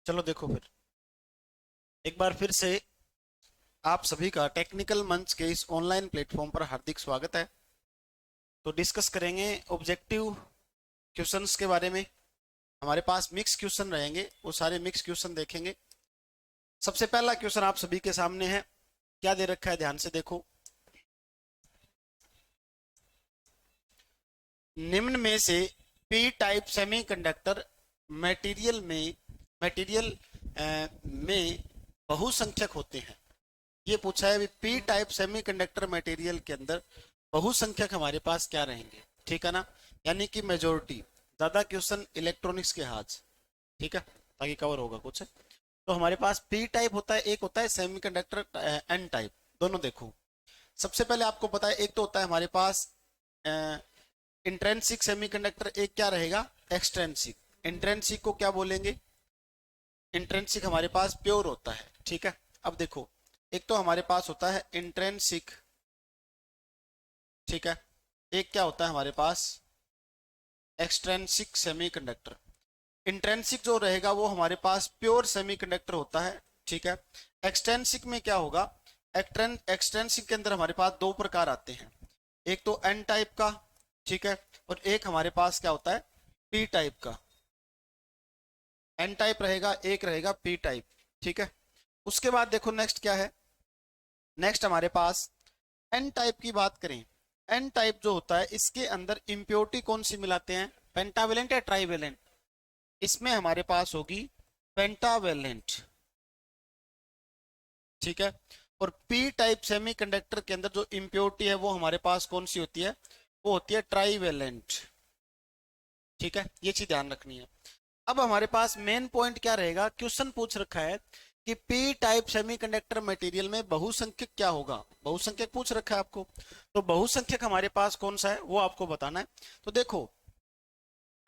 चलो देखो फिर एक बार फिर से आप सभी का टेक्निकल मंच के इस ऑनलाइन प्लेटफॉर्म पर हार्दिक स्वागत है। तो डिस्कस करेंगे ऑब्जेक्टिव क्वेश्चंस के बारे में। हमारे पास मिक्स क्वेश्चन रहेंगे, वो सारे मिक्स क्वेश्चन देखेंगे। सबसे पहला क्वेश्चन आप सभी के सामने है, क्या दे रखा है ध्यान से देखो। निम्न में से पी टाइप सेमीकंडक्टर मटेरियल में बहुसंख्यक होते हैं। ये पूछा है पी टाइप सेमीकंडक्टर मटेरियल के अंदर बहुसंख्यक हमारे पास क्या रहेंगे, ठीक है ना, यानी कि मेजोरिटी। ज्यादा क्वेश्चन इलेक्ट्रॉनिक्स के हाथ, ठीक है, ताकि कवर होगा कुछ। तो हमारे पास पी टाइप होता है, एक होता है सेमीकंडक्टर एन टाइप। दोनों देखो, सबसे पहले आपको पता है एक तो होता है हमारे पास इंट्रेंसिक सेमीकंडक्टर, एक क्या रहेगा एक्सट्रेंसिक। इंट्रेंसिक को क्या बोलेंगे, इंट्रेंसिक हमारे पास प्योर होता है, ठीक है। अब देखो, एक तो हमारे पास होता है इंट्रेंसिक, ठीक है, एक क्या होता है हमारे पास एक्सट्रेंसिक सेमीकंडक्टर। इंट्रेंसिक जो रहेगा वो हमारे पास प्योर सेमीकंडक्टर होता है, ठीक है। एक्सट्रेंसिक में क्या होगा, एक्सट्रेंसिक के अंदर हमारे पास दो प्रकार आते हैं, एक तो एन टाइप का, ठीक है, और एक हमारे पास क्या होता है पी टाइप का। एन टाइप रहेगा, एक रहेगा पी टाइप, ठीक है। उसके बाद देखो नेक्स्ट क्या है, नेक्स्ट हमारे पास एन टाइप की बात करें। एन टाइप जो होता है इसके अंदर इम्प्योरिटी कौन सी मिलाते हैं, पेंटावेलेंट या ट्राइवेलेंट। इसमें हमारे पास होगी पेंटावेलेंट, ठीक है। और पी टाइप सेमीकंडक्टर के अंदर जो इम्प्योरिटी है वो हमारे पास कौन सी होती है, वो होती है ट्राइवेलेंट, ठीक है। ये चीज ध्यान रखनी है। अब हमारे पास मेन पॉइंट क्या रहेगा, क्वेश्चन पूछ रखा है कि पी टाइप सेमीकंडक्टर मटेरियल में बहुसंख्यक क्या होगा, बहुसंख्यक पूछ रखा है आपको। तो बहुसंख्यक हमारे पास कौन सा है वो आपको बताना है। तो देखो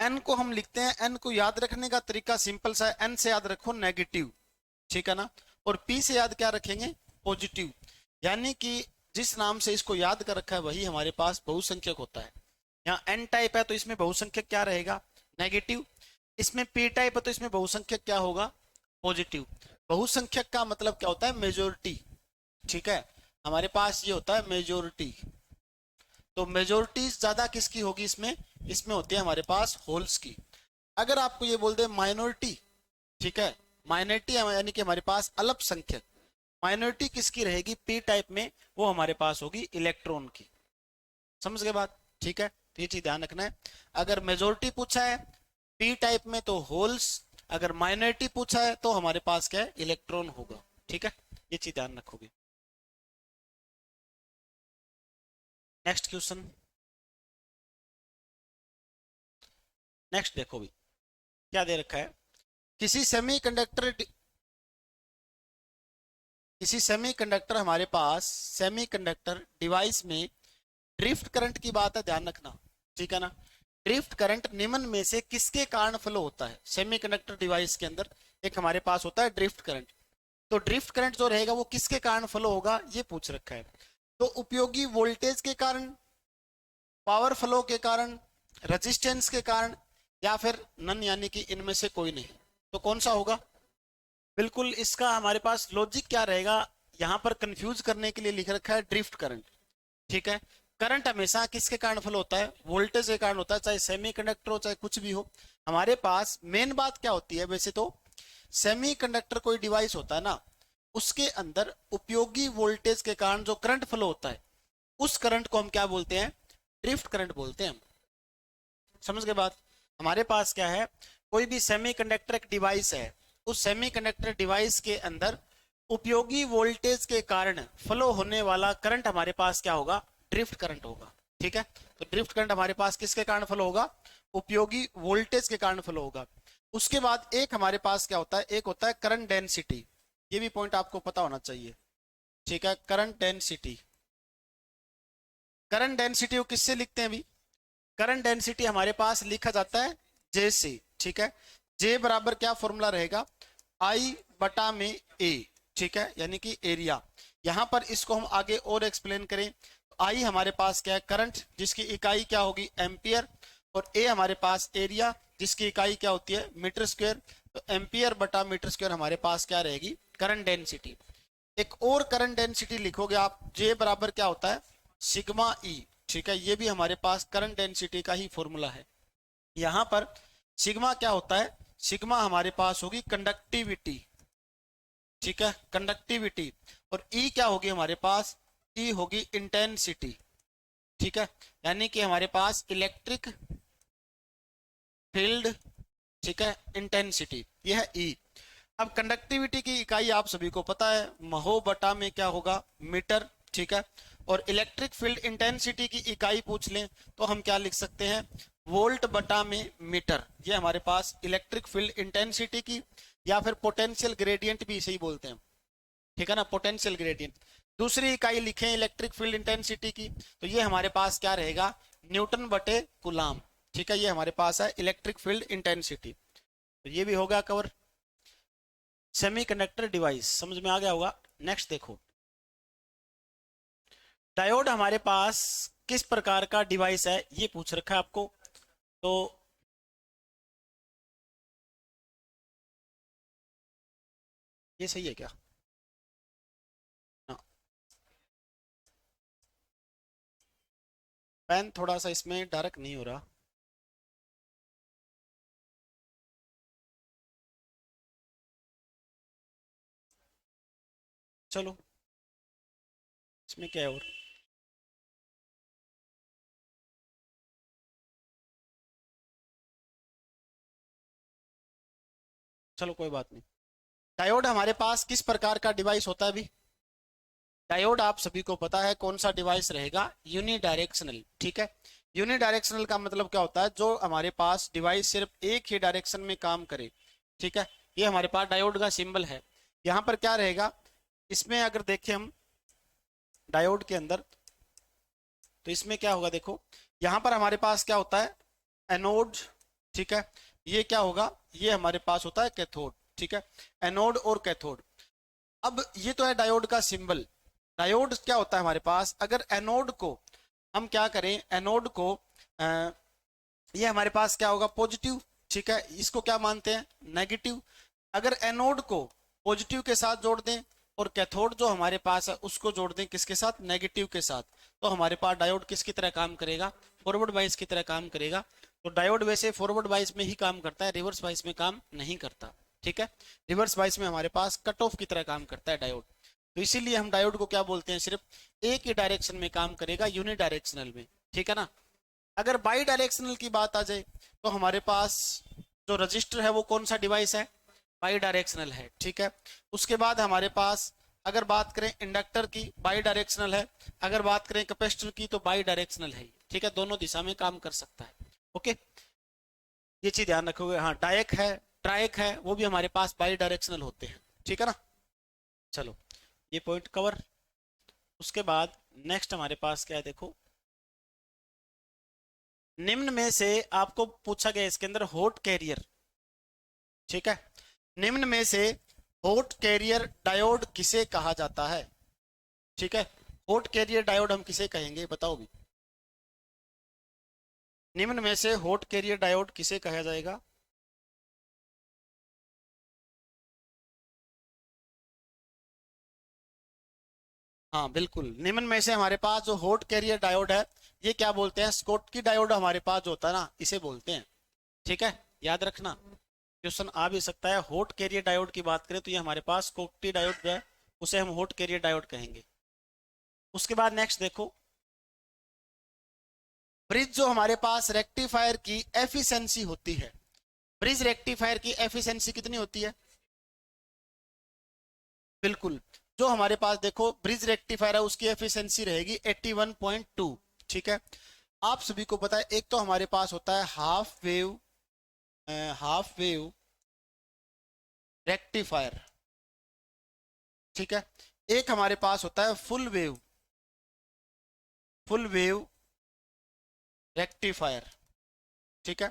एन को हम लिखते हैं, एन को याद रखने का तरीका सिंपल सा है, एन से याद रखो नेगेटिव, ठीक है ना, और पी से याद क्या रखेंगे पॉजिटिव। यानी कि जिस नाम से इसको याद कर रखा है वही हमारे पास बहुसंख्यक होता है। यहाँ एन टाइप है तो इसमें बहुसंख्यक क्या रहेगा नेगेटिव, इसमें पी टाइप है तो इसमें बहुसंख्यक क्या होगा पॉजिटिव। बहुसंख्यक का मतलब क्या होता है मेजोरिटी, ठीक है, हमारे पास ये होता है मेजोरिटी। तो मेजोरिटी ज्यादा किसकी होगी इसमें, इसमें होती है हमारे पास होल्स की। अगर आपको ये बोल दे माइनॉरिटी, ठीक है, माइनॉरिटी यानी कि हमारे पास अल्पसंख्यक, माइनॉरिटी किसकी रहेगी पी टाइप में, वो हमारे पास होगी इलेक्ट्रॉन की। समझ गए बात, ठीक है। तो ये चीज ध्यान रखना है, अगर मेजोरिटी पूछा है पी टाइप में तो होल्स, अगर माइनॉरिटी पूछा है तो हमारे पास क्या है इलेक्ट्रॉन होगा, ठीक है। ये चीज ध्यान रखोगे। नेक्स्ट क्वेश्चन, नेक्स्ट देखो भी क्या दे रखा है। किसी सेमीकंडक्टर किसी सेमीकंडक्टर हमारे पास सेमीकंडक्टर डिवाइस में ड्रिफ्ट करंट की बात है, ध्यान रखना, ठीक है ना। ड्रिफ्ट करंट निम्न में से किसके कारण फ्लो होता है, सेमीकंडक्टर डिवाइस के अंदर एक हमारे पास होता है ड्रिफ्ट करंट। तो ड्रिफ्ट करंट जो रहेगा वो किसके कारण फ्लो होगा ये पूछ रखा है। तो उपयोगी वोल्टेज के कारण, पावर फ्लो के कारण, रेजिस्टेंस के कारण, या फिर नन यानी कि इनमें से कोई नहीं। तो कौन सा होगा, बिल्कुल इसका हमारे पास लॉजिक क्या रहेगा, यहां पर कंफ्यूज करने के लिए लिख रखा है ड्रिफ्ट करंट, ठीक है। करंट हमेशा किसके कारण फ्लो होता है, वोल्टेज के कारण होता है, चाहे सेमीकंडक्टर हो चाहे कुछ भी हो। हमारे पास मेन बात क्या होती है, वैसे तो सेमीकंडक्टर कोई डिवाइस होता है ना, उसके अंदर उपयोगी वोल्टेज के कारण जो करंट फ्लो होता है उस करंट को हम क्या बोलते हैं, ड्रिफ्ट करंट बोलते हैं। समझ गए बात। हमारे पास क्या है, कोई भी सेमीकंडक्टर एक डिवाइस है, उस सेमीकंडक्टर डिवाइस के अंदर उपयोगी वोल्टेज के कारण फ्लो होने वाला करंट हमारे पास क्या होगा, ड्रिफ्ट करंट होगा, ठीक है। तो ड्रिफ्ट करंट हमारे पास किसके कारण फ्लो होगा, उपयोगी वोल्टेज के कारण फ्लो होगा। उसके बाद एक हमारे पास क्या होता है, एक होता है करंट डेंसिटी, ये भी पॉइंट आपको पता होना चाहिए, ठीक है। करंट डेंसिटी, करंट डेंसिटी को किससे लिखते हैं अभी, करंट डेंसिटी हमारे पास लिखा जाता है जे से, ठीक है। जे बराबर क्या फॉर्मूला रहेगा, आई बटा में ए, ठीक है, यानी कि एरिया। यहां पर इसको हम आगे और एक्सप्लेन करें, आई हमारे पास क्या है करंट, जिसकी इकाई क्या होगी एम्पियर, और ए हमारे पास एरिया जिसकी इकाई क्या होती है मीटर स्क्वायर, तो एम्पियर बटा मीटर स्क्वायर हमारे पास क्या रहेगी करंट डेंसिटी। एक और करंट डेंसिटी लिखोगे आप, जे बराबर क्या होता है सिग्मा ई, ठीक है, ये भी हमारे पास करंट डेंसिटी का ही फॉर्मूला है। यहां पर सिग्मा क्या होता है, सिग्मा हमारे पास होगी कंडक्टिविटी, ठीक है, कंडक्टिविटी, और ई क्या होगी हमारे पास, ई होगी इंटेंसिटी, ठीक है, यानी कि हमारे पास इलेक्ट्रिक फील्ड, ठीक है, इंटेंसिटी, यह है ई। अब कंडक्टिविटी की इकाई आप सभी को पता है महो बटा में क्या होगा मीटर, ठीक है, और इलेक्ट्रिक फील्ड इंटेंसिटी की इकाई पूछ लें तो हम क्या लिख सकते हैं वोल्ट बटा में मीटर, ये हमारे पास इलेक्ट्रिक फील्ड इंटेंसिटी की, या फिर पोटेंशियल ग्रेडियंट भी इसे ही बोलते हैं, ठीक है ना, पोटेंशियल ग्रेडियंट। दूसरी इकाई लिखें इलेक्ट्रिक फील्ड इंटेंसिटी की, तो ये हमारे पास क्या रहेगा न्यूटन बटे कूलाम, ठीक है, ये हमारे पास है इलेक्ट्रिक फील्ड इंटेंसिटी। तो ये भी होगा कवर। सेमीकंडक्टर डिवाइस समझ में आ गया होगा। नेक्स्ट देखो, डायोड हमारे पास किस प्रकार का डिवाइस है ये पूछ रखा है आपको। तो ये सही है क्या, हाँ, पेन थोड़ा सा इसमें डार्क नहीं हो रहा, चलो इसमें क्या है और, चलो कोई बात नहीं। डायोड हमारे पास किस प्रकार का डिवाइस होता है अभी, डायोड आप सभी को पता है कौन सा डिवाइस रहेगा यूनिडायरेक्शनल, ठीक है, यूनिडायरेक्शनल का मतलब क्या होता है जो हमारे पास डिवाइस सिर्फ एक ही डायरेक्शन में काम करे, ठीक है, ये हमारे पास डायोड का सिंबल है। यहाँ पर क्या रहेगा, इसमें अगर देखें हम डायोड के अंदर, तो इसमें क्या होगा देखो, यहाँ पर हमारे पास क्या होता है एनोड, ठीक है, ये क्या होगा ये हमारे पास होता है कैथोड, ठीक है, एनोड और कैथोड। अब ये तो है डायोड का सिंबल। डायोड क्या होता है हमारे पास, अगर एनोड को हम क्या करें, एनोड को ये हमारे पास क्या होगा पॉजिटिव, ठीक है, इसको क्या मानते हैं नेगेटिव। अगर एनोड को पॉजिटिव के साथ जोड़ दें और कैथोड जो हमारे पास है उसको जोड़ दें किसके साथ नेगेटिव के साथ, तो हमारे पास डायोड किसकी तरह काम करेगा फॉरवर्ड बाइस की तरह काम करेगा। तो डायोड वैसे फॉरवर्ड बाइस में ही काम करता है, रिवर्स बाइस में काम नहीं करता, ठीक है, रिवर्स बाइस में हमारे पास कट ऑफ की तरह काम करता है डायोड। तो इसीलिए हम डायोड को क्या बोलते हैं सिर्फ एक ही डायरेक्शन में काम करेगा यूनिडायरेक्शनल में, ठीक है ना। अगर बाई डायरेक्शनल की बात आ जाए तो हमारे पास जो रजिस्टर है वो कौन सा डिवाइस है बाई डायरेक्शनल है, ठीक है। उसके बाद हमारे पास अगर बात करें इंडक्टर की बाई डायरेक्शनल है, अगर बात करें कैपेसिटर की तो बाई डायरेक्शनल है, ठीक है, दोनों दिशा में काम कर सकता है, ओके, ये चीज ध्यान रखोगे। हाँ डायक है ट्रायक है वो भी हमारे पास बाई डायरेक्शनल होते हैं, ठीक है ना। चलो ये पॉइंट कवर। उसके बाद नेक्स्ट हमारे पास क्या है देखो, निम्न में से आपको पूछा गया इसके अंदर हॉट कैरियर, ठीक है, निम्न में से हॉट कैरियर डायोड किसे कहा जाता है, ठीक है, हॉट कैरियर डायोड हम किसे कहेंगे बताओ भी, निम्न में से हॉट कैरियर डायोड किसे कहा जाएगा। हाँ बिल्कुल, निम्न में से हमारे पास जो हॉट कैरियर डायोड है ये क्या बोलते हैं स्कॉटकी डायोड हमारे पास जो होता है ना इसे बोलते हैं, ठीक है, याद रखना क्वेश्चन आ भी सकता है। हॉट कैरियर डायोड की बात करें तो ये हमारे पास स्कॉटकी डायोड जो है उसे हम हॉट कैरियर डायोड कहेंगे। उसके बाद नेक्स्ट देखो, ब्रिज जो हमारे पास रेक्टिफायर की एफिशिएंसी होती है, ब्रिज रेक्टिफायर की एफिशिएंसी कितनी होती है, बिल्कुल, जो हमारे पास देखो ब्रिज रेक्टिफायर है उसकी एफिशिएंसी रहेगी 81.2, ठीक है। आप सभी को पता है एक तो हमारे पास होता है हाफ वेव रेक्टिफायर, ठीक है, एक हमारे पास होता है फुल वेव रेक्टिफायर, ठीक है।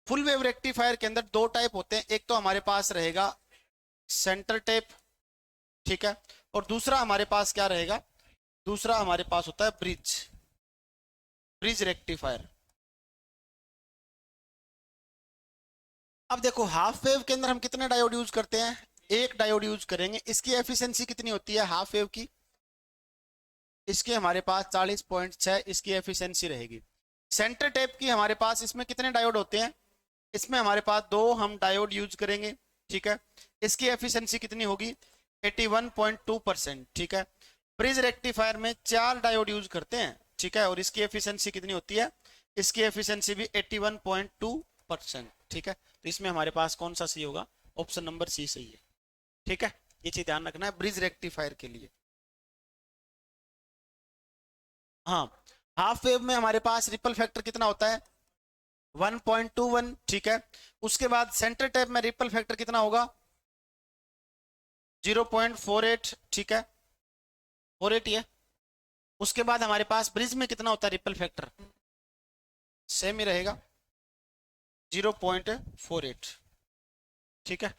फुल वेव रेक्टिफायर के अंदर दो टाइप होते हैं, एक तो हमारे पास रहेगा सेंटर टेप, ठीक है, और दूसरा हमारे पास क्या रहेगा, दूसरा हमारे पास होता है ब्रिज रेक्टिफायर, अब देखो हाफ वेव के अंदर हम कितने डायोड यूज करते हैं, एक डायोड यूज करेंगे। इसकी एफिशिएंसी कितनी होती है हाफ वेव की, इसके हमारे पास 40.6 इसकी एफिशिएंसी रहेगी। सेंटर टैप की हमारे पास इसमें कितने डायोड होते हैं, इसमें हमारे पास दो हम डायोड यूज करेंगे, ठीक है। इसकी एफिशिएंसी कितनी होगी 81.2%, ठीक है। ब्रिज रेक्टिफायर में 4 डायोड यूज करते हैं, ठीक है, और इसकी एफिशिएंसी कितनी होती है, इसकी एफिशिएंसी भी 81.2%, ठीक है। तो इसमें हमारे पास कौन सा सही होगा, ऑप्शन नंबर सी सही है, ठीक है। ये चीज ध्यान रखना है ब्रिज रेक्टिफायर के लिए। हाँ, हाफ वेव में हमारे पास रिपल फैक्टर कितना होता है 1.21, ठीक है। उसके बाद सेंटर टैप में रिपल फैक्टर कितना होगा 0.48, ठीक है, 48 ही है। उसके बाद हमारे पास ब्रिज में कितना होता है रिपल फैक्टर, सेम ही रहेगा 0.48, ठीक है।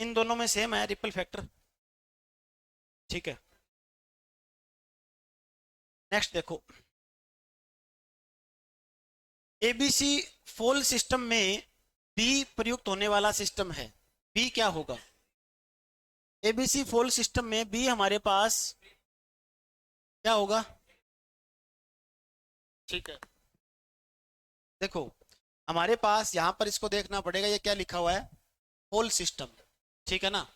इन दोनों में सेम है रिपल फैक्टर, ठीक है। नेक्स्ट देखो, एबीसी फोल सिस्टम में बी प्रयुक्त होने वाला सिस्टम है, बी क्या होगा, एबीसी फोल सिस्टम में बी हमारे पास क्या होगा, ठीक है। देखो हमारे पास यहां पर इसको देखना पड़ेगा, ये क्या लिखा हुआ है फोल सिस्टम, ठीक है ना।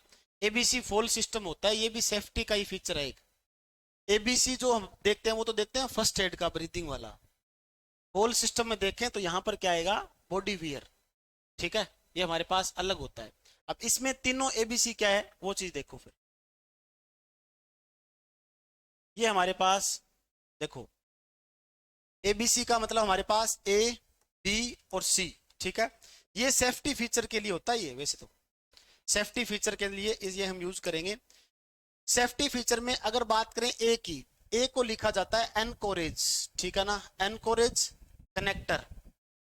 एबीसी फोल सिस्टम होता है, ये भी सेफ्टी का ही फीचर है एक। एबीसी जो हम देखते हैं वो तो देखते हैं फर्स्ट एड का ब्रीथिंग वाला, फोल सिस्टम में देखें तो यहां पर क्या आएगा बॉडी वियर, ठीक है, ये हमारे पास अलग होता है। अब इसमें तीनों एबीसी क्या है वो चीज देखो फिर, ये हमारे पास देखो एबीसी का मतलब हमारे पास ए बी और सी, ठीक है। ये सेफ्टी फीचर के लिए होता है, ये वैसे तो सेफ्टी फीचर के लिए ये हम यूज करेंगे। सेफ्टी फीचर में अगर बात करें ए की, ए को लिखा जाता है एनकोरेज, ठीक है ना, एनकोरेज कनेक्टर।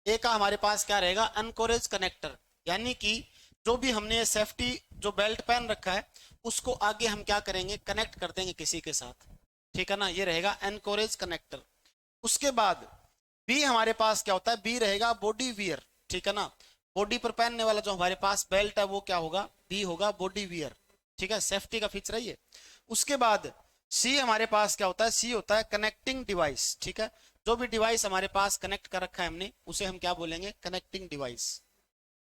ए का हमारे पास क्या रहेगा एनकोरेज कनेक्टर, यानी कि जो भी हमने सेफ्टी जो बेल्ट पहन रखा है उसको आगे हम क्या करेंगे कनेक्ट कर देंगे किसी के साथ, ठीक है ना, ये रहेगा एनकोरेज कनेक्टर। उसके बाद बी हमारे पास क्या होता है, बी रहेगा बॉडी वियर, ठीक है ना, बॉडी पर पहनने वाला जो हमारे पास बेल्ट है वो क्या होगा बी होगा बॉडी वियर, ठीक है, सेफ्टी का फीचर है ये। उसके बाद सी हमारे पास क्या होता है, सी होता है कनेक्टिंग डिवाइस, ठीक है। जो भी डिवाइस हमारे पास कनेक्ट कर रखा है हमने उसे हम क्या बोलेंगे कनेक्टिंग डिवाइस,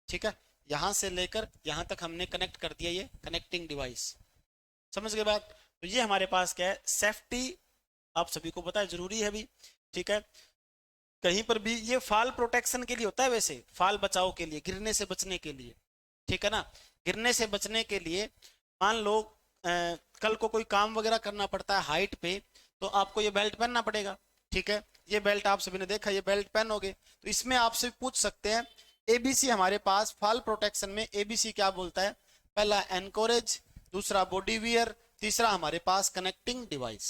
ठीक है। यहां से लेकर यहां तक हमने कनेक्ट कर दिया, ये कनेक्टिंग डिवाइस, समझ गए बात। तो ये हमारे पास क्या है सेफ्टी, आप सभी को पता है जरूरी है भी, ठीक है। कहीं पर भी ये फॉल प्रोटेक्शन के लिए होता है, वैसे फॉल बचाव के लिए, गिरने से बचने के लिए, ठीक है ना। गिरने से बचने के लिए मान लो कल को कोई काम वगैरह करना पड़ता है हाइट पे, तो आपको ये बेल्ट पहनना पड़ेगा, ठीक है। ये बेल्ट आप सभी ने देखा, ये बेल्ट पहनोगे तो इसमें आपसे पूछ सकते हैं एबीसी हमारे पास फॉल प्रोटेक्शन में एबीसी क्या बोलता है, पहला एनकोरेज, दूसरा बॉडी वियर, तीसरा हमारे पास कनेक्टिंग डिवाइस,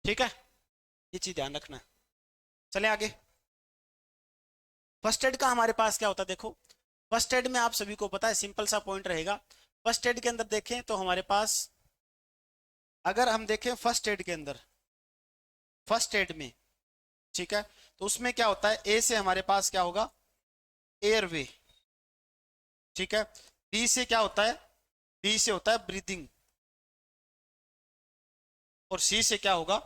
ठीक है। ये चीज ध्यान रखना है। चले आगे, फर्स्ट एड का हमारे पास क्या होता है, देखो फर्स्ट एड में आप सभी को पता है सिंपल सा पॉइंट रहेगा। फर्स्ट एड के अंदर देखें तो हमारे पास अगर हम देखें फर्स्ट एड के अंदर, फर्स्ट एड में, ठीक है, तो उसमें क्या होता है, ए से हमारे पास क्या होगा एयरवे, ठीक है। बी से क्या होता है, बी से होता है ब्रीदिंग, और सी से क्या होगा,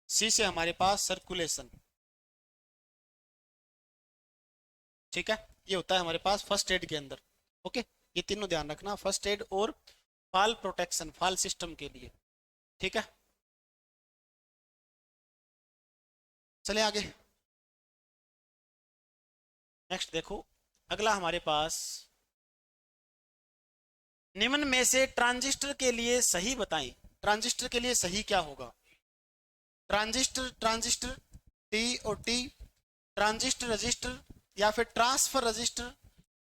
सी से हमारे पास सर्कुलेशन, ठीक है। ये होता है हमारे पास फर्स्ट एड के अंदर, ओके। ये तीनों ध्यान रखना, फर्स्ट एड और फॉल प्रोटेक्शन फॉल सिस्टम के लिए, ठीक है। चले आगे, नेक्स्ट देखो अगला हमारे पास निम्न में से ट्रांजिस्टर के लिए सही बताएं, ट्रांजिस्टर के लिए सही क्या होगा, ट्रांजिस्टर, ट्रांजिस्टर टी और टी, ट्रांजिस्टर रजिस्टर, या फिर ट्रांसफर रजिस्टर,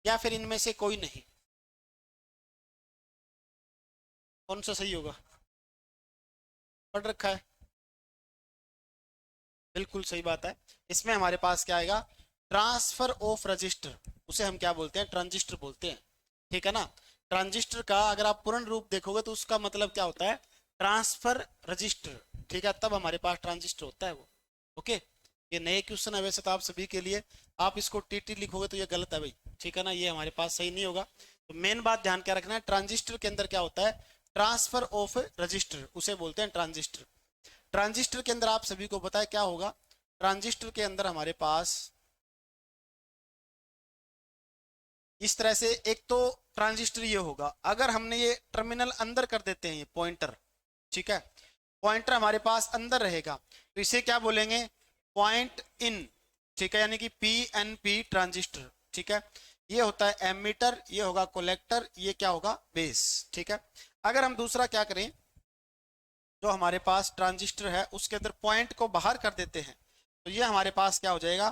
या फिर इनमें से कोई नहीं, कौन सा सही होगा, पढ़ रखा है, बिल्कुल सही बात है। इसमें हमारे पास क्या आएगा ट्रांसफर ऑफ रजिस्टर, उसे हम क्या बोलते हैं ट्रांजिस्टर बोलते हैं, ठीक है ना। ट्रांजिस्टर का अगर आप पूर्ण रूप देखोगे तो उसका मतलब क्या होता है ट्रांसफर रजिस्टर, ठीक है, तब हमारे पास ट्रांजिस्टर होता है वो, ओके। ये नए क्वेश्चन है वैसे तो आप सभी के लिए, आप इसको टीटी लिखोगे तो ये गलत है भाई, ठीक है ना, ये हमारे पास सही नहीं होगा। तो मेन बात ध्यान क्या रखना है, ट्रांजिस्टर के अंदर क्या होता है, ट्रांसफर ऑफ रजिस्टर, उसे बोलते हैं ट्रांजिस्टर। ट्रांजिस्टर के अंदर आप सभी को पता है क्या होगा, ट्रांजिस्टर के अंदर हमारे पास इस तरह से एक तो ट्रांजिस्टर ये होगा, अगर हमने ये टर्मिनल अंदर कर देते हैं, ये पॉइंटर, ठीक है, पॉइंटर हमारे पास अंदर रहेगा, तो इसे क्या बोलेंगे, पॉइंट इन, ठीक है, यानी कि पीएनपी ट्रांजिस्टर, ठीक है। ये होता है एमीटर, ये होगा कलेक्टर, ये क्या होगा, बेस, ठीक है। अगर हम दूसरा क्या करें, जो हमारे पास ट्रांजिस्टर है उसके अंदर पॉइंट को बाहर कर देते हैं, तो ये हमारे पास क्या हो जाएगा,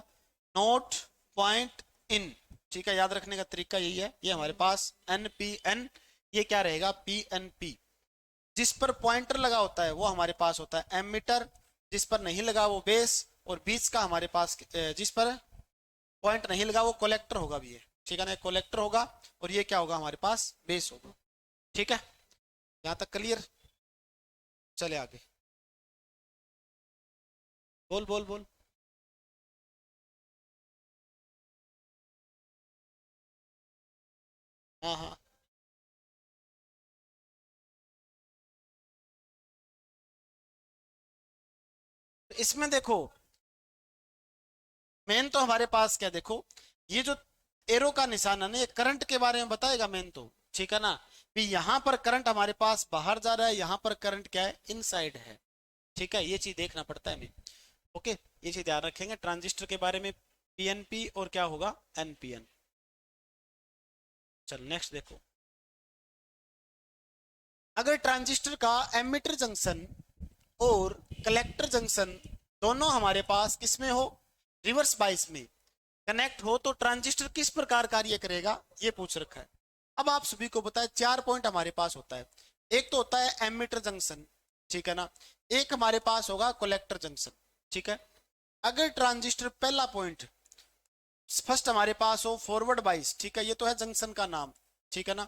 नोट पॉइंट इन, ठीक है। याद रखने का तरीका यही है, ये हमारे पास एनपीएन, ये क्या रहेगा, पीएनपी। जिस पर पॉइंटर लगा होता है वो हमारे पास होता है एमीटर, जिस पर नहीं लगा वो बेस, और बीच का हमारे पास जिस पर पॉइंट नहीं लगा वो कलेक्टर होगा भी, ये ठीक है ना, कलेक्टर होगा, और ये क्या होगा, हमारे पास बेस होगा, ठीक है। यहाँ तक क्लियर, चले आगे, बोल बोल बोल। हाँ हाँ, तो इसमें देखो, मेन तो हमारे पास क्या, देखो ये जो एरो का निशान है ना, ये करंट के बारे में बताएगा मेन तो, ठीक है ना। भी यहाँ पर करंट हमारे पास बाहर जा रहा है, यहाँ पर करंट क्या है, इनसाइड है, ठीक है, ये चीज देखना पड़ता है हमें। ओके, ये चीज ध्यान रखेंगे ट्रांजिस्टर के बारे में, पीएनपी और क्या होगा, एनपीएन। चलो नेक्स्ट देखो, अगर ट्रांजिस्टर का एमिटर जंक्शन और कलेक्टर जंक्शन दोनों हमारे पास किसमें हो, रिवर्स बाइस में कनेक्ट हो, तो ट्रांजिस्टर किस प्रकार कार्य करेगा, ये पूछ रखा है। अब आप सभी को पता है 4 पॉइंट हमारे पास होता है, एक तो होता है एमिटर जंक्शन, ठीक है ना, एक हमारे पास होगा कलेक्टर जंक्शन, ठीक है। अगर ट्रांजिस्टर पहला पॉइंट फर्स्ट हमारे पास हो फॉरवर्ड बाइस, ठीक है, ये तो है जंक्शन का नाम, ठीक है ना,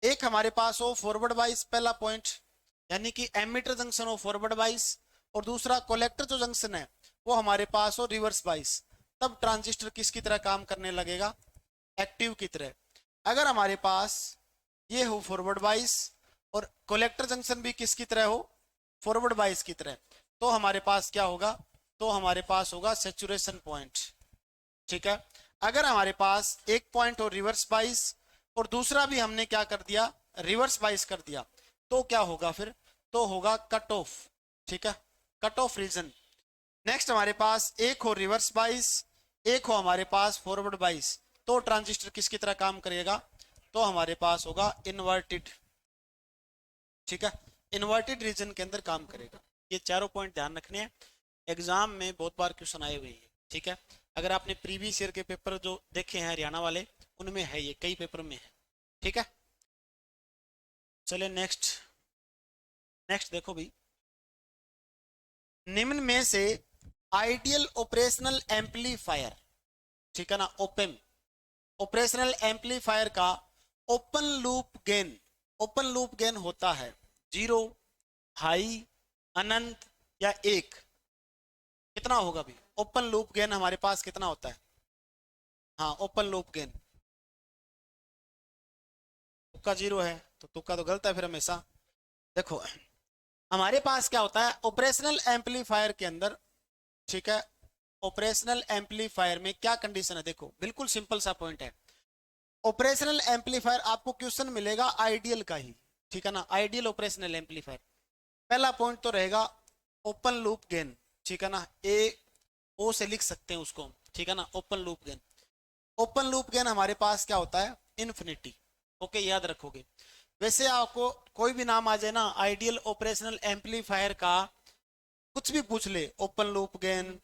एक हमारे पास हो फॉरवर्ड बाइस पहला पॉइंट, यानी कि एमिटर जंक्शन हो फॉरवर्ड बाइस, और दूसरा कलेक्टर जो जंक्शन है वो हमारे पास हो रिवर्स बाइस, तब ट्रांजिस्टर किसकी तरह काम करने लगेगा, एक्टिव की तरह। अगर हमारे पास ये हो फॉरवर्ड बाइस और कलेक्टर जंक्शन भी किसकी तरह हो, फॉरवर्ड बाइस की तरह, तो हमारे पास क्या होगा, तो हमारे पास होगा सेचुरेशन पॉइंट, ठीक है। अगर हमारे पास एक पॉइंट हो रिवर्स बाइस और दूसरा भी हमने क्या कर दिया, रिवर्स बाइस कर दिया, तो क्या होगा फिर, तो होगा कट ऑफ, ठीक है, कट ऑफ रीजन। नेक्स्ट हमारे पास एक हो रिवर्स बाइस, एक हो हमारे पास फॉरवर्ड बाइस, तो ट्रांजिस्टर किसकी तरह काम करेगा, तो हमारे पास होगा इन्वर्टेड, ठीक है, इन्वर्टेड रीजन के अंदर काम करेगा। ये चारों पॉइंट ध्यान रखने हैं, एग्जाम में बहुत बार क्वेश्चन आए हुए हैं, ठीक है। अगर आपने प्रीवियस ईयर के पेपर जो देखे हैं हरियाणा वाले, उनमें है, ये कई पेपर में है, ठीक है। चलिए नेक्स्ट, नेक्स्ट देखो भाई, निम्न में से आइडियल ऑपरेशनल एम्पलीफायर, ठीक है ना, ओपेम, ऑपरेशनल एम्पलीफायर का open loop gain, open loop gain होता है 0, हाई, अनंत या 1, कितना होगा भाई, ओपन लूप गेन हमारे पास कितना होता है, हाँ ओपन लूप गेन, तुक्का 0 है, तो तुक्का तो गलत है फिर हमेशा। देखो हमारे पास क्या होता है ऑपरेशनल एम्पलीफायर के अंदर, ठीक है, ऑपरेशनल एम्पलीफायर में क्या कंडीशन है, देखो बिल्कुल सिंपल सा पॉइंट है, ऑपरेशनल एम्पलीफायर आपको क्वेश्चन मिलेगा आइडियल का ही, ठीक है ना, आइडियल ऑपरेशनल एम्पलीफायर, पहला पॉइंट तो रहेगा ओपन लूप गेन, ठीक है ना, ए ओ से लिख सकते हैं उसको, ठीक है ना, open loop gain. Open loop gain हमारे पास क्या होता है, इन्फिनिटी, ओके याद रखोगे। वैसे आपको कोई भी नाम आ जाए ना आइडियल ऑपरेशनल एम्पलीफायर का, कुछ भी पूछ ले, ओपन लूप गेन,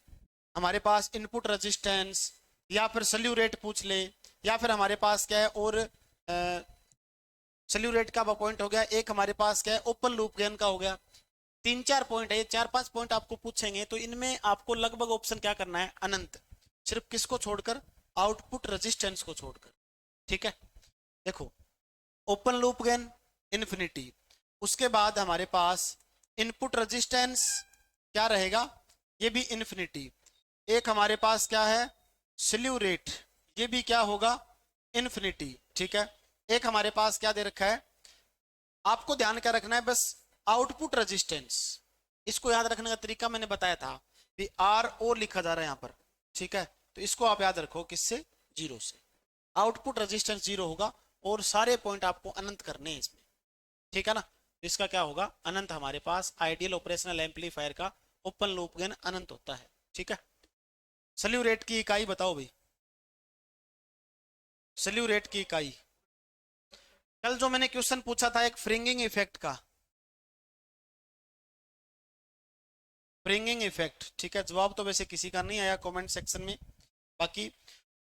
हमारे पास इनपुट रेजिस्टेंस, या फिर स्ल्यू रेट पूछ ले, या फिर हमारे पास क्या है, और स्ल्यू रेट का पॉइंट हो गया, एक हमारे पास क्या है ओपन लूप गेन का हो गया, 3-4 पॉइंट है, ये 4-5 पॉइंट आपको पूछेंगे, तो इनमें आपको लगभग ऑप्शन क्या करना है, अनंत, सिर्फ किसको छोड़कर, आउटपुट रेजिस्टेंस को छोड़कर, ठीक है। देखो ओपन लूप गेन इन्फिनिटी, उसके बाद हमारे पास इनपुट रेजिस्टेंस क्या रहेगा, ये भी इन्फिनिटी, एक हमारे पास क्या है स्ल्यू रेट, ये भी क्या होगा इन्फिनिटी, ठीक है। एक हमारे पास क्या दे रखा है, आपको ध्यान क्या रखना है बस, आउटपुट रेजिस्टेंस। इसको याद रखने का तरीका मैंने बताया था कि आर ओ लिखा जा रहा है यहाँ पर, ठीक है। तो इसको आप याद रखो किससे, जीरो से। आउटपुट रेजिस्टेंस जीरो होगा और सारे पॉइंट आपको अनंत करने हैं इसमें, ठीक है ना। इसका क्या होगा, अनंत हमारे पास आइडियल ऑपरेशनल एम्पलीफायर का ओपन लूप गेन अनंत होता है, ठीक है। स्लीव रेट की इकाई बताओ भाई, स्लीव रेट की इकाई। कल जो मैंने क्वेश्चन पूछा था एक फ्रिंगिंग इफेक्ट का, फ्रिंगिंग इफेक्ट, ठीक है। जवाब तो वैसे किसी का नहीं आया कमेंट सेक्शन में। बाकी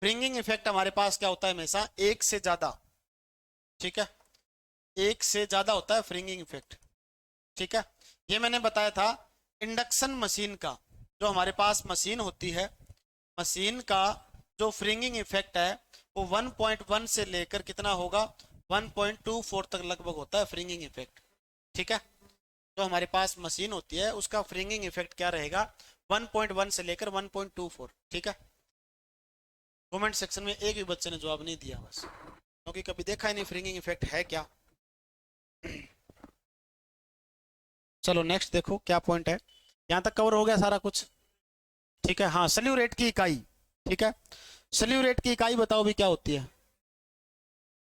फ्रिंगिंग इफेक्ट हमारे पास क्या होता है हमेशा, एक से ज्यादा, ठीक है, एक से ज्यादा होता है फ्रिंगिंग इफेक्ट, ठीक है। ये मैंने बताया था इंडक्शन मशीन का, जो हमारे पास मशीन होती है, मशीन का जो फ्रिंगिंग इफेक्ट है वो 1.1 से लेकर कितना होगा, 1.24 तक लगभग होता है फ्रिंगिंग इफेक्ट, ठीक है। जो हमारे पास मशीन होती है उसका फ्रिंगिंग इफेक्ट क्या रहेगा, 1.1 से लेकर 1.24, ठीक है। कमेंट सेक्शन में एक भी बच्चे ने जवाब नहीं दिया बस, क्योंकि कभी देखा ही नहीं फ्रिंगिंग इफेक्ट है क्या। चलो नेक्स्ट देखो क्या पॉइंट है, यहाँ तक कवर हो गया सारा कुछ, ठीक है। हाँ, स्लीव रेट की इकाई, ठीक है। स्लीव रेट की इकाई बताओ भी क्या होती है।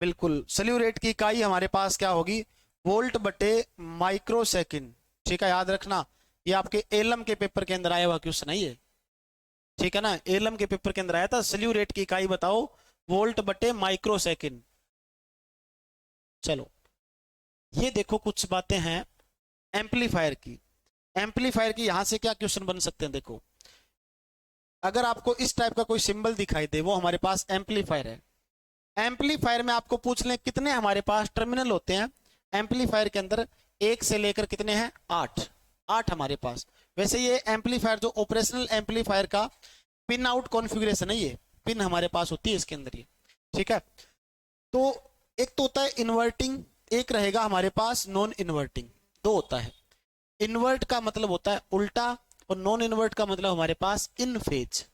बिल्कुल, स्लीव रेट की इकाई हमारे पास क्या होगी, वोल्ट बटे माइक्रो सेकंड, ठीक है। याद रखना ये आपके एलएम के पेपर के अंदर आया हुआ क्वेश्चन है ये, ठीक है ना। एलएम के पेपर के अंदर आया था, स्लीव रेट की इकाई बताओ, वोल्ट बटे माइक्रो सेकंड। चलो ये देखो कुछ बातें हैं एम्पलीफायर की, एम्पलीफायर की यहां से क्या क्वेश्चन बन सकते हैं देखो। अगर आपको इस टाइप का कोई सिंबल दिखाई दे वो हमारे पास एम्पलीफायर है। एम्पलीफायर में आपको पूछ लें कितने हमारे पास टर्मिनल होते हैं एम्पलीफायर के अंदर, एक से लेकर कितने हैं, 8, 8 हमारे पास। वैसे ये एम्पलीफायर जो ऑपरेशनल एम्पलीफायर का पिन आउट कॉन्फ़िगरेशन है, ये पिन हमारे पास होती है इसके अंदर ये, ठीक है। तो एक तो होता है इन्वर्टिंग, एक रहेगा हमारे पास नॉन इन्वर्टिंग, दो होता है। इन्वर्ट का मतलब होता है उल्टा और नॉन इन्वर्ट का मतलब हमारे पास इन फेज,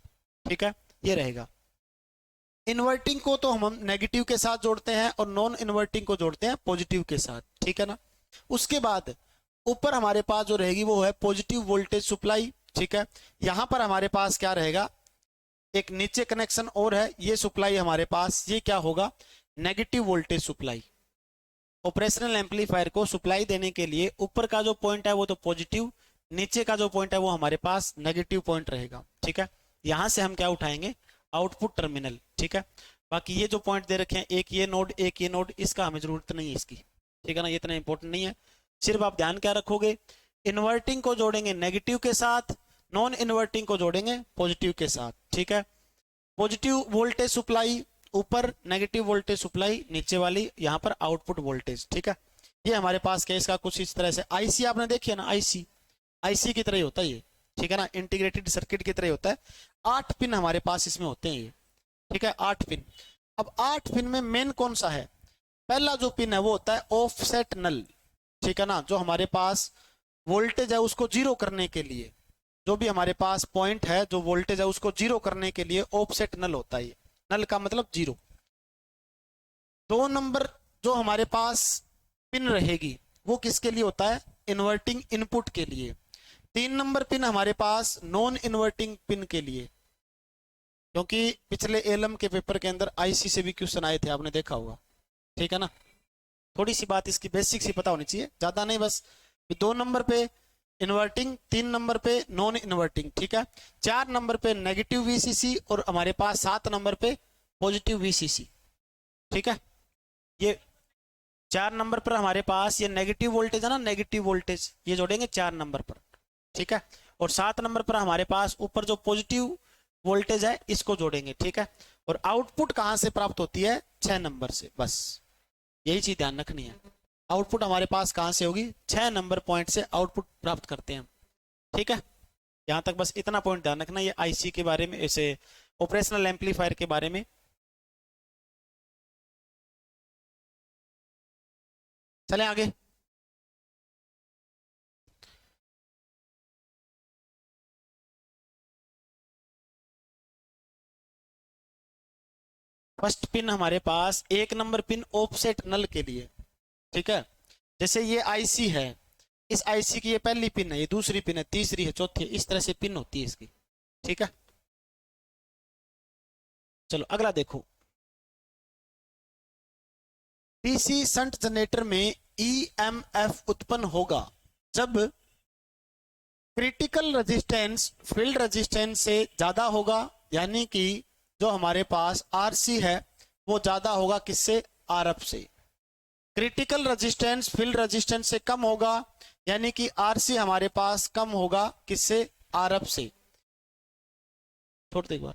ठीक है, ये रहेगा। इन्वर्टिंग को तो हम नेगेटिव के साथ जोड़ते हैं और नॉन इन्वर्टिंग को जोड़ते हैं पॉजिटिव के साथ, ठीक है ना। उसके बाद ऊपर हमारे पास जो रहेगी वो है पॉजिटिव वोल्टेज सप्लाई, ठीक है। यहां पर हमारे पास क्या रहेगा, एक नीचे कनेक्शन और है, ये सप्लाई हमारे पास ये क्या होगा, negative voltage supply. Operational amplifier को सप्लाई देने के लिए ऊपर का जो पॉइंट है वो तो पॉजिटिव, नीचे का जो पॉइंट है वो हमारे पास नेगेटिव पॉइंट रहेगा, ठीक है। यहां से हम क्या उठाएंगे, आउटपुट टर्मिनल, ठीक है। बाकी ये जो पॉइंट दे रखे हैं, एक ये नोड एक ये नोड, इसका हमें जरूरत नहीं है इसकी, ठीक है ना, ये इतना इंपॉर्टेंट नहीं है। सिर्फ आप ध्यान क्या रखोगे, इन्वर्टिंग को जोड़ेंगे नेगेटिव के साथ, नॉन इन्वर्टिंग को जोड़ेंगे पॉजिटिव के साथ, ठीक है। पॉजिटिव वोल्टेज सप्लाई ऊपर, नेगेटिव वोल्टेज सप्लाई नीचे वाली, यहाँ पर आउटपुट वोल्टेज, ठीक है। ये हमारे पास क्या इसका कुछ इस तरह से, आईसी आपने देखी है ना, आईसी, आईसी की तरह ही होता है ये, ठीक है ना, इंटीग्रेटेड सर्किट की तरह होता है। 8 पिन हमारे पास इसमें होते हैं ये, ठीक है, 8 पिन। अब 8 पिन में मेन कौन सा है, पहला जो पिन है वो होता है ऑफसेट नल, ठीक है ना, जो हमारे पास वोल्टेज है उसको जीरो करने के लिए, जो भी हमारे पास पॉइंट है जो वोल्टेज है उसको जीरो करने के लिए ऑफसेट नल होता है, नल का मतलब जीरो। 2 नंबर जो हमारे पास पिन रहेगी वो किसके लिए होता है, इन्वर्टिंग इनपुट के लिए। 3 नंबर पिन हमारे पास नॉन इन्वर्टिंग पिन के लिए, क्योंकि पिछले एलएम के पेपर के अंदर आईसी से भी क्वेश्चन आए थे, आपने देखा होगा, ठीक है ना। थोड़ी सी बात इसकी बेसिक सी पता होनी चाहिए, ज्यादा नहीं, बस 2 नंबर पे इन्वर्टिंग, 3 नंबर पे नॉन इन्वर्टिंग, ठीक है। 4 नंबर पे नेगेटिव वीसीसी और हमारे पास 7 नंबर पे पॉजिटिव वीसीसी, ठीक है। ये 4 नंबर पर हमारे पास ये नेगेटिव वोल्टेज है ना, नेगेटिव वोल्टेज ये जोड़ेंगे 4 नंबर पर, ठीक है। और 7 नंबर पर हमारे पास ऊपर जो पॉजिटिव वोल्टेज है इसको जोड़ेंगे, ठीक है। और आउटपुट कहां से प्राप्त होती है, 6 नंबर से, बस यही चीज ध्यान रखनी है। आउटपुट हमारे पास कहां से होगी, 6 नंबर पॉइंट से आउटपुट प्राप्त करते हैं, ठीक है। यहां तक बस इतना पॉइंट ध्यान रखना, ये आईसी के बारे में, ऐसे ऑपरेशनल एम्पलीफायर के बारे में। चलें आगे। फर्स्ट पिन हमारे पास 1 नंबर पिन ऑफसेट नल के लिए, ठीक है। जैसे ये आईसी है, इस आईसी की ये पहली पिन है, ये दूसरी पिन है, तीसरी है, चौथी है, इस तरह से पिन होती है इसकी, ठीक है। चलो अगला देखो, डीसी शंट जनरेटर में ईएमएफ उत्पन्न होगा जब क्रिटिकल रेजिस्टेंस फील्ड रेजिस्टेंस से ज्यादा होगा, यानी कि जो हमारे पास आरसी है वो ज्यादा होगा किससे, आरएफ से। क्रिटिकल रेजिस्टेंस फील्ड रेजिस्टेंस से कम होगा, यानी कि आरसी हमारे पास कम होगा किससे, आरएफ से। छोड़ दे एक बार,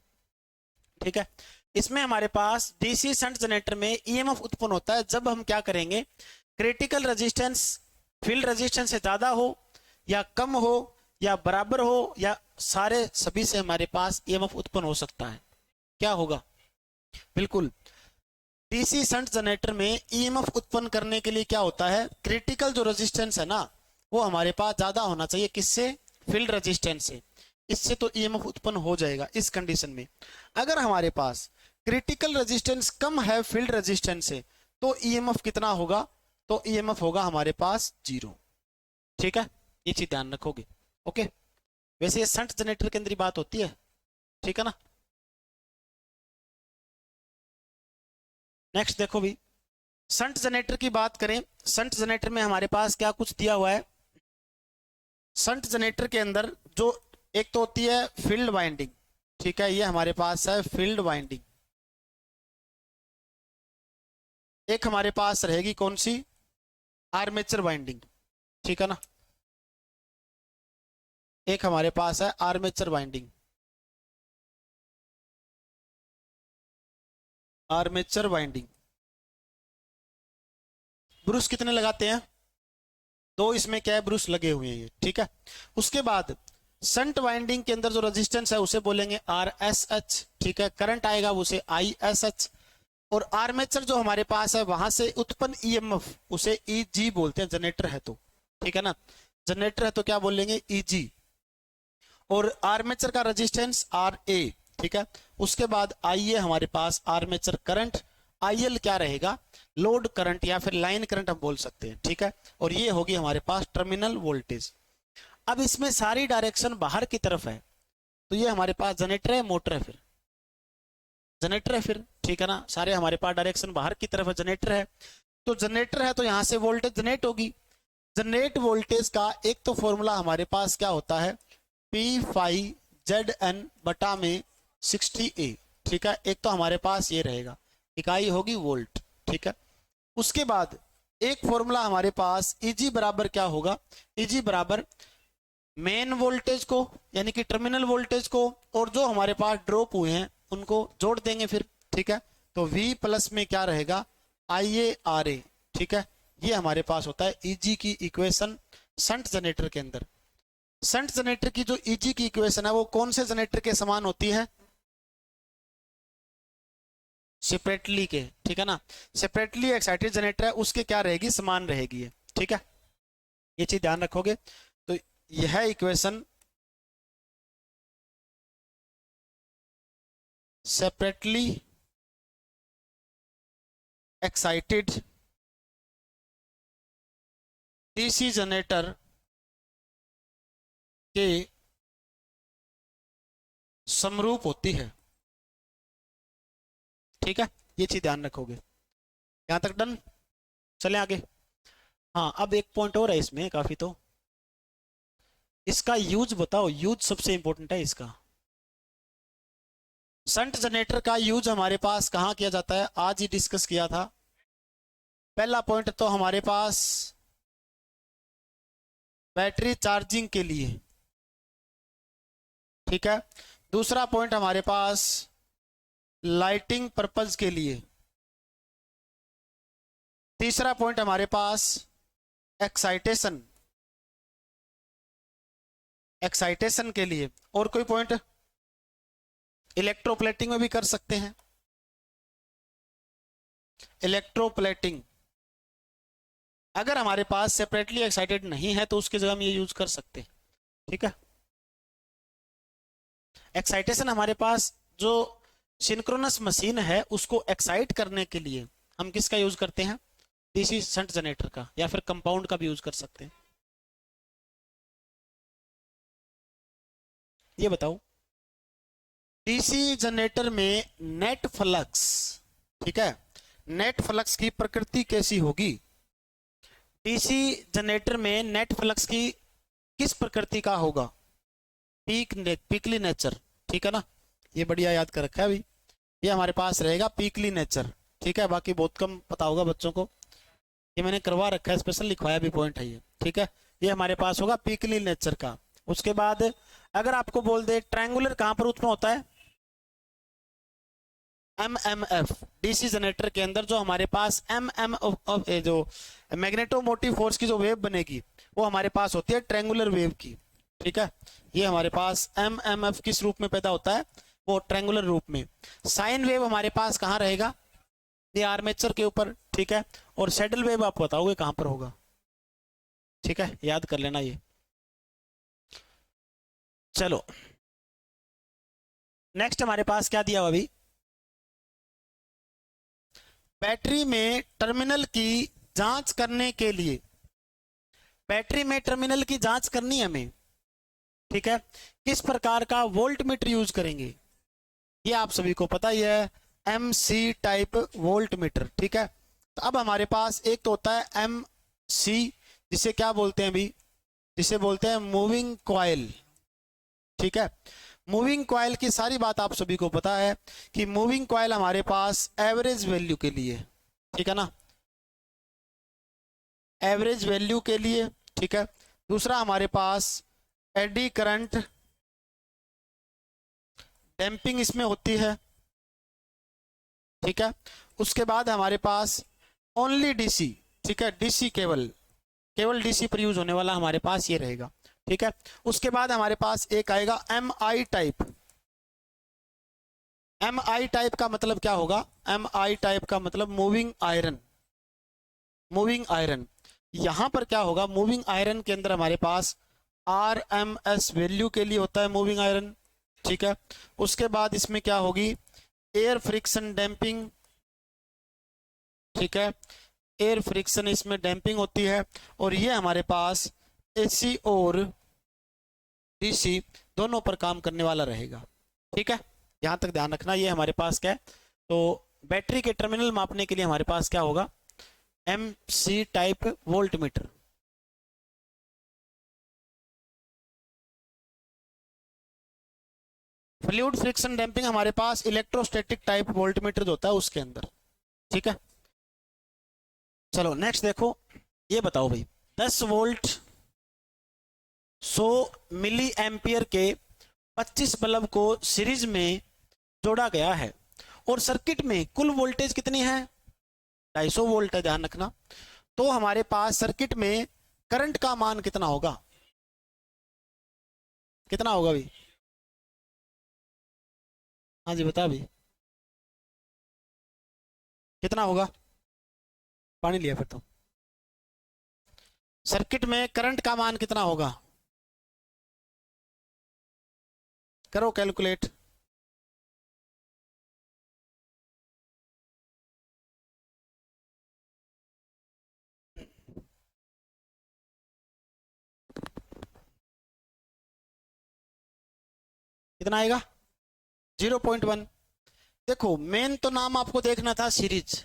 ठीक है। इसमें हमारे पास डीसी शंट जनरेटर में ईएमएफ उत्पन्न होता है जब हम क्या करेंगे, क्रिटिकल रेजिस्टेंस फील्ड रेजिस्टेंस से ज्यादा हो या कम हो या बराबर हो या सारे सभी से हमारे पास ईएमएफ उत्पन्न हो सकता है। क्या होगा, बिल्कुल डीसी शंट जनरेटर में ईएमएफ उत्पन्न करने के लिए क्या होता है, क्रिटिकल जो रेजिस्टेंस है ना वो हमारे पास ज्यादा होना चाहिए किससे, फील्ड रेजिस्टेंस से। इससे तो ईएमएफ उत्पन्न हो जाएगा। इस कंडीशन में अगर हमारे पास क्रिटिकल रेजिस्टेंस कम है फील्ड रेजिस्टेंस से तो ईएमएफ कितना होगा, तो ईएमएफ होगा हमारे पास 0, ठीक है। ये चीज ध्यान रखोगे, ओके। वैसे ये शंट जनरेटर के अंदर ही बात होती है, ठीक है ना। नेक्स्ट देखो भी, शंट जनरेटर की बात करें, शंट जनरेटर में हमारे पास क्या कुछ दिया हुआ है। शंट जनरेटर के अंदर जो एक तो होती है फील्ड वाइंडिंग, ठीक है, ये हमारे पास है फील्ड वाइंडिंग। एक हमारे पास रहेगी कौन सी, आर्मेचर वाइंडिंग, ठीक है ना। एक हमारे पास है armature winding, armature winding. Bruce कितने लगाते हैं, 2 इसमें क्या है, ब्रूस लगे हुए हैं ये, ठीक है। उसके बाद शंट वाइंडिंग के अंदर जो रेजिस्टेंस है उसे बोलेंगे आरएसएच, ठीक है। करंट आएगा उसे आईएसएच। और आर्मेचर जो हमारे पास है वहां से उत्पन्न ईएमएफ उसे ईजी बोलते हैं, जनरेटर है तो, ठीक है ना। जनरेटर है तो क्या बोलेंगे, ईजी। और आर्मेचर का रेजिस्टेंस आर ए, ठीक है। उसके बाद आईए हमारे पास आर्मेचर करंट, आईएल क्या रहेगा, लोड करंट या फिर लाइन करंट हम बोल सकते हैं, ठीक है। और ये होगी हमारे पास टर्मिनल वोल्टेज। अब इसमें सारी डायरेक्शन बाहर की तरफ है तो ये हमारे पास जनरेटर है, मोटर है, फिर जनरेटर है फिर, ठीक है ना। सारे हमारे पास डायरेक्शन बाहर की तरफ है, जनरेटर है। तो जनरेटर है तो यहां से वोल्टेज जनरेट होगी। जनरेट वोल्टेज का एक तो फॉर्मूला हमारे पास क्या होता है, P5ZN बटा में 60A, ठीक है। एक तो हमारे पास ये रहेगा, इकाई होगी वोल्ट, ठीक है। उसके बाद एक फॉर्मूला हमारे पास Eg बराबर क्या होगा, Eg बराबर मेन वोल्टेज को यानी कि टर्मिनल वोल्टेज को और जो हमारे पास ड्रॉप हुए हैं उनको जोड़ देंगे फिर, ठीक है। तो V प्लस में क्या रहेगा, IaRa, ठीक है। ये हमारे पास होता है Eg की इक्वेशन शंट जनरेटर के अंदर। शंट जनरेटर की जो Eg की इक्वेशन है वो कौन से जनरेटर के समान होती है, सेपरेटली के, ठीक है ना। सेपरेटली एक्साइटेड जनरेटर है उसके क्या रहेगी, समान रहेगी ये, ठीक है। ये चीज ध्यान रखोगे। तो यह equation separately excited DC generator के समरूप होती है, ठीक है। ये चीज ध्यान रखोगे। यहां तक डन, चले आगे। हाँ अब एक पॉइंट और है इसमें काफी, तो इसका यूज बताओ, यूज सबसे इंपॉर्टेंट है इसका। शंट जनरेटर का यूज हमारे पास कहां किया जाता है, आज ही डिस्कस किया था। पहला पॉइंट तो हमारे पास बैटरी चार्जिंग के लिए, ठीक है। दूसरा पॉइंट हमारे पास लाइटिंग पर्पज के लिए। तीसरा पॉइंट हमारे पास एक्साइटेशन, एक्साइटेशन के लिए। और कोई पॉइंट, इलेक्ट्रोप्लेटिंग में भी कर सकते हैं, इलेक्ट्रोप्लेटिंग। अगर हमारे पास सेपरेटली एक्साइटेड नहीं है तो उसकी जगह हम ये यूज कर सकते हैं, ठीक है। एक्साइटेशन हमारे पास जो सिंक्रोनस मशीन है, उसको एक्साइट करने के लिए हम किसका यूज करते हैं? डीसी शंट जनरेटर का, या फिर कंपाउंड का भी यूज कर सकते हैं। ये बताओ, डीसी जनरेटर में नेट फ्लक्स, ठीक है, नेट फ्लक्स की प्रकृति कैसी होगी? डीसी जनरेटर में नेट फ्लक्स की किस प्रकृति का होगा? पीकली नेचर, ठीक है ना, ये बढ़िया याद कर रखा है अभी। ये हमारे पास रहेगा पीकली नेचर, ठीक है, बाकी बहुत कम पता होगा बच्चों को, ये मैंने करवा रखा है, स्पेशल लिखवाया भी पॉइंट है ये, ठीक है। ये हमारे पास होगा पीकली नेचर का। उसके बाद अगर आपको बोल दे ट्रायंगुलर कहां पर उत्पन्न होता है? एमएमएफ, डीसी जनरेटर के अंदर जो हमारे पास जो मैग्नेटोमोटिव फोर्स की जो वेव बनेगी वो हमारे पास होती है ट्रायंगुलर वेव की, ठीक है। ये हमारे पास एमएमएफ किस रूप में पैदा होता है? वो ट्रायंगुलर रूप में। साइन वेव हमारे पास कहाँ रहेगा? ये आर्मेचर के ऊपर, ठीक है। और सैडल वेव आप बताओगे कहां पर होगा, ठीक है, याद कर लेना ये। चलो नेक्स्ट हमारे पास क्या दिया हुआ अभी? बैटरी में टर्मिनल की जांच करने के लिए, बैटरी में टर्मिनल की जांच करनी है हमें, ठीक है, किस प्रकार का वोल्ट मीटर यूज करेंगे? ये आप सभी को पता ही है, MC टाइप वोल्ट मीटर, ठीक है। तो अब हमारे पास एक तो होता है MC, जिसे क्या बोलते हैं अभी? जिसे बोलते हैं मूविंग कॉइल, ठीक है। मूविंग कॉइल की सारी बात आप सभी को पता है कि मूविंग कॉइल हमारे पास एवरेज वैल्यू के लिए, ठीक है ना, एवरेज वैल्यू के लिए, ठीक है। दूसरा हमारे पास एडी करंट डैंपिंग इसमें होती है, ठीक है। उसके बाद हमारे पास ओनली डीसी, ठीक है, डीसी केवल डीसी पर यूज होने वाला हमारे पास ये रहेगा, ठीक है। उसके बाद हमारे पास एक आएगा MI टाइप। MI टाइप का मतलब क्या होगा? MI टाइप का मतलब मूविंग आयरन, मूविंग आयरन। यहां पर क्या होगा? मूविंग आयरन के अंदर हमारे पास RMS वैल्यू के लिए होता है मूविंग आयरन, ठीक है। उसके बाद इसमें क्या होगी? एयर फ्रिक्शन डैंपिंग, ठीक है, एयर फ्रिक्शन इसमें डैंपिंग होती है। और ये हमारे पास AC और DC दोनों पर काम करने वाला रहेगा, ठीक है। यहां तक ध्यान रखना। ये हमारे पास क्या है? तो बैटरी के टर्मिनल मापने के लिए हमारे पास क्या होगा? MC type volt meter. Fluid friction damping हमारे पास इलेक्ट्रोस्टैटिक टाइप वोल्ट मीटर जो होता है उसके अंदर, ठीक है। चलो नेक्स्ट देखो, ये बताओ भाई, 10 वोल्ट 100 मिली एम्पियर के 25 बल्ब को सीरीज में जोड़ा गया है और सर्किट में कुल वोल्टेज कितनी है? 250 वोल्ट है, ध्यान रखना। तो हमारे पास सर्किट में करंट का मान कितना होगा? कितना होगा भाई? हाँ जी बता भाई, कितना होगा? पानी लिया फिर तो। सर्किट में करंट का मान कितना होगा? करो कैलकुलेट। कितना आएगा? 0.1। देखो मेन तो नाम आपको देखना था सीरीज,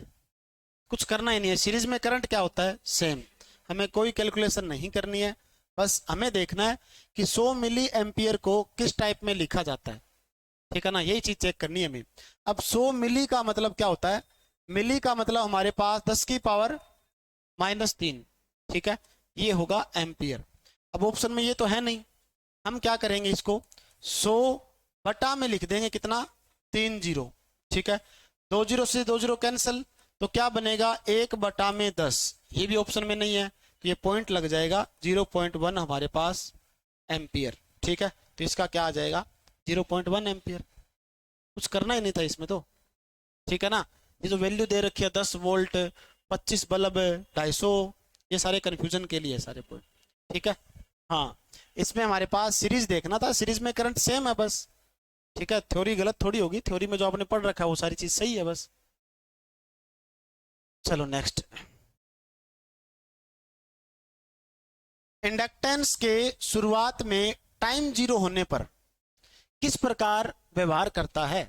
कुछ करना ही नहीं है। सीरीज में करंट क्या होता है? सेम। हमें कोई कैलकुलेशन नहीं करनी है, बस हमें देखना है कि 100 मिली एम्पियर को किस टाइप में लिखा जाता है, ठीक है ना, यही चीज चेक करनी है हमें। अब 100 मिली का मतलब क्या होता है? मिली का मतलब हमारे पास 10 की पावर -3, ठीक है, ये होगा एम्पियर। अब ऑप्शन में ये तो है नहीं, हम क्या करेंगे? इसको 100 बटा में लिख देंगे, कितना? 3 जीरो, ठीक है। 2 जीरो से 2 जीरो कैंसिल, तो क्या बनेगा? 1/10। ये भी ऑप्शन में नहीं है, तो ये पॉइंट लग जाएगा 0.1 हमारे पास एम्पियर, ठीक है। तो इसका क्या आ जाएगा? 0.1 एम्पियर। कुछ करना ही नहीं था इसमें तो, ठीक है ना। ये जो वैल्यू दे रखी है 10 वोल्ट 25 बल्ब 250, ये सारे कंफ्यूजन के लिए सारे पॉइंट, ठीक है। हाँ, इसमें हमारे पास सीरीज देखना था, सीरीज में करंट सेम है बस, ठीक है, थ्योरी गलत थोड़ी होगी, थ्योरी में जो आपने पढ़ रखा है वो सारी चीज सही है बस। चलो नेक्स्ट, इंडक्टेंस के शुरुआत में टाइम जीरो होने पर किस प्रकार व्यवहार करता है।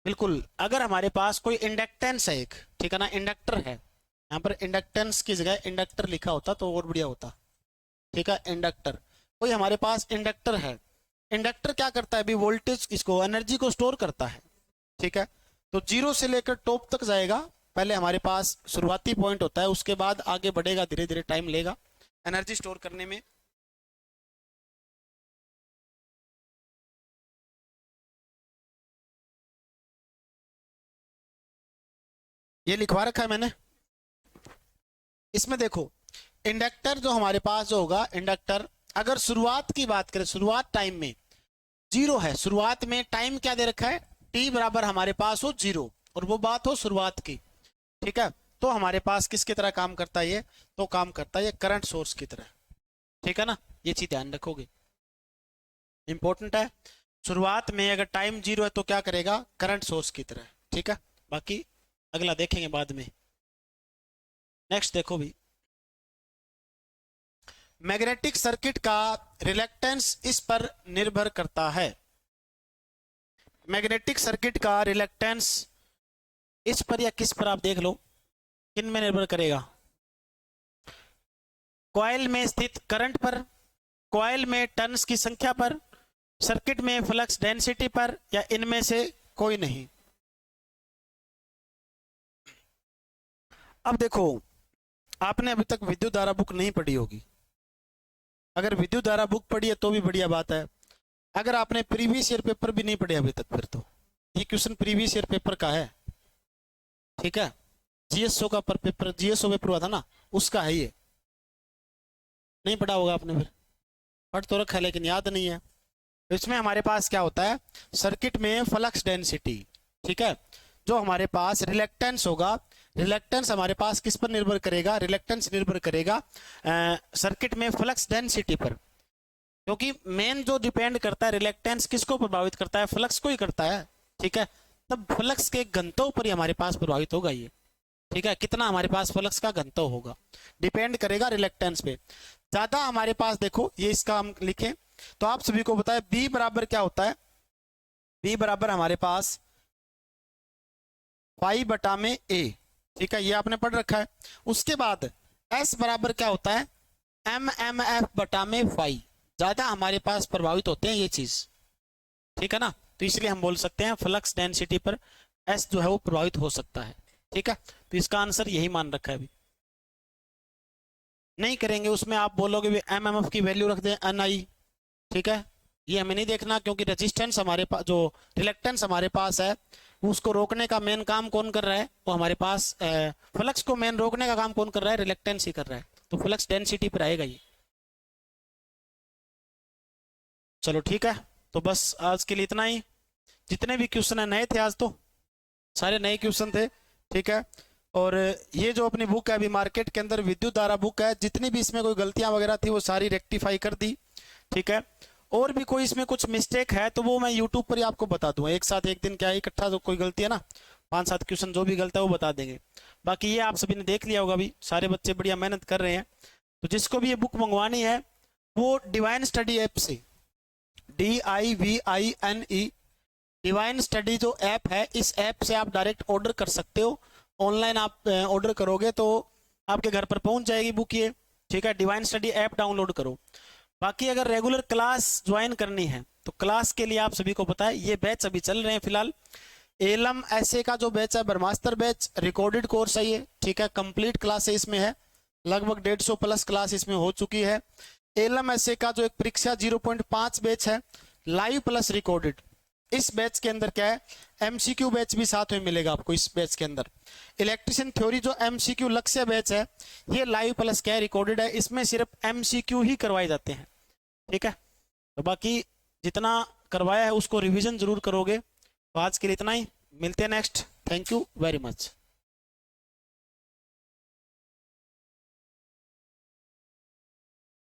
बिल्कुल, अगर हमारे पास कोई इंडक्टेंस है एक, ठीक है ना, इंडक्टर है, यहाँ पर इंडक्टेंस की जगह इंडक्टर लिखा होता तो और बढ़िया होता। ठीक है, इंडक्टर, कोई हमारे पास इंडक्टर है, इंडक्टर क्या करता है अभी, वोल्टेज, इसको एनर्जी को स्टोर करता है। ठीक है, तो जीरो से लेकर टॉप तक जाएगा, पहले हमारे पास शुरुआती पॉइंट होता है, उसके बाद आगे बढ़ेगा, धीरे धीरे टाइम लेगा एनर्जी स्टोर करने में। ये लिखवा रखा है मैंने, इसमें देखो इंडक्टर जो हमारे पास जो होगा, इंडक्टर अगर शुरुआत की बात करें, शुरुआत टाइम में जीरो है, शुरुआत में टाइम क्या दे रखा है, टी बराबर हमारे पास हो जीरो, और वो बात हो शुरुआत की। ठीक है, तो हमारे पास किसकी तरह काम करता है ये, तो काम करता है ये करंट सोर्स की तरह। ठीक है ना, ये चीज ध्यान रखोगे, इंपॉर्टेंट है। शुरुआत में अगर टाइम जीरो है तो क्या करेगा, करंट सोर्स की तरह। ठीक है, बाकी अगला देखेंगे बाद में। नेक्स्ट देखो भी, मैग्नेटिक सर्किट का रिलेक्टेंस इस पर निर्भर करता है। मैग्नेटिक सर्किट का रिलेक्टेंस इस पर या किस पर, आप देख लो किन में निर्भर करेगा, कॉइल में स्थित करंट पर, कॉइल में टर्न्स की संख्या पर, सर्किट में फ्लक्स डेंसिटी पर, या इनमें से कोई नहीं। अब देखो, आपने अभी तक विद्युत धारा बुक नहीं पढ़ी होगी, अगर विद्युत धारा बुक पढ़ी है तो भी बढ़िया बात है। अगर आपने प्रीवियस ईयर पेपर भी नहीं पढ़े अभी तक, फिर तो ये क्वेश्चन प्रीवियस ईयर पेपर का है। ठीक है, जीएसओ का पेपर, जीएसओ पेपर हुआ था ना, उसका है ये, नहीं पढ़ा होगा आपने, फिर पढ़ तो रखा है लेकिन याद नहीं है। इसमें हमारे पास क्या होता है, सर्किट में फ्लक्स डेंसिटी, ठीक है, जो हमारे पास रिलेक्टेंस होगा, रिलेक्टेंस हमारे पास किस पर निर्भर करेगा, रिलेक्टेंस निर्भर करेगा सर्किट में फ्लक्स डेंसिटी पर, क्योंकि मेन जो डिपेंड करता है रिलेक्टेंस किसको प्रभावित करता है, फ्लक्स को ही करता है। ठीक है, तब फ्लक्स के घनत्व पर ही हमारे पास प्रभावित होगा ये। ठीक है, कितना हमारे पास फ्लक्स का घनत्व होगा, डिपेंड करेगा रिलेक्टेंस पे। ज्यादा हमारे पास देखो, ये इसका हम लिखें तो आप सभी को बताए बी बराबर क्या होता है, बी बराबर हमारे पास पाई बटा में ए। ठीक है, ये आपने पढ़ रखा है। उसके बाद एस बराबर क्या होता है, एम एम एफ बटा में फाई, ज्यादा हमारे पास प्रभावित होते हैं ये चीज। ठीक है ना, तो इसलिए हम बोल सकते हैं फ्लक्स डेंसिटी पर एस जो है वो प्रभावित हो सकता है। ठीक है, तो इसका आंसर यही मान रखा है। अभी नहीं करेंगे उसमें आप बोलोगे एम एम एफ की वैल्यू रख दें एन आई। ठीक है, ये हमें नहीं देखना, क्योंकि रेजिस्टेंस हमारे पास, जो रिलेक्टेंस हमारे पास है, उसको रोकने का मेन काम कौन कर रहा है, वो हमारे पास फ्लक्स को मेन रोकने का काम कौन कर रहा है, रिलेक्टेंस ही कर रहा है, तो फ्लक्स डेंसिटी पर आएगा ये। चलो ठीक है, तो बस आज के लिए इतना ही। जितने भी क्वेश्चन है नए थे आज, तो सारे नए क्वेश्चन थे। ठीक है, और ये जो अपनी बुक है अभी मार्केट के अंदर विद्युत धारा बुक है, जितनी भी इसमें कोई गलतियां वगैरह थी वो सारी रेक्टिफाई कर दी। ठीक है, और भी कोई इसमें कुछ मिस्टेक है तो वो मैं यूट्यूब पर ही आपको बता दूंगा, एक साथ एक दिन क्या इकट्ठा, तो कोई गलती है ना, 5-7 क्वेश्चन जो भी गलत है वो बता देंगे। बाकी ये आप सभी ने देख लिया होगा, अभी सारे बच्चे बढ़िया मेहनत कर रहे हैं। तो जिसको भी ये बुक मंगवानी है वो डिवाइन स्टडी ऐप से, DIVINE डिवाइन स्टडी जो ऐप है, इस ऐप से आप डायरेक्ट ऑर्डर कर सकते हो। ऑनलाइन आप ऑर्डर करोगे तो आपके घर पर पहुंच जाएगी बुक ये। ठीक है, डिवाइन स्टडी ऐप डाउनलोड करो। बाकी अगर रेगुलर क्लास ज्वाइन करनी है तो क्लास के लिए आप सभी को पता है ये बैच अभी चल रहे हैं फिलहाल। एलम ऐसे का जो बैच है, ब्रह्मास्त्र बैच, रिकॉर्डेड कोर्स है ये। ठीक है, कंप्लीट क्लास इसमें है, लगभग 150 प्लस क्लास इसमें हो चुकी है। एलम ऐसे का जो एक परीक्षा 0.5 बैच है, लाइव प्लस रिकॉर्डेड। इस बैच के अंदर क्या है, एमसीक्यू बैच भी साथ में मिलेगा आपको इस बैच के अंदर। इलेक्ट्रिशियन थ्योरी जो एमसीक्यू लक्ष्य बैच है, ये लाइव प्लस क्या है, रिकॉर्डेड है, इसमें सिर्फ एमसीक्यू ही करवाए जाते हैं। ठीक है, तो बाकी जितना करवाया है उसको रिवीजन जरूर करोगे। तो आज के लिए इतना ही, मिलते हैं next. Thank you very much.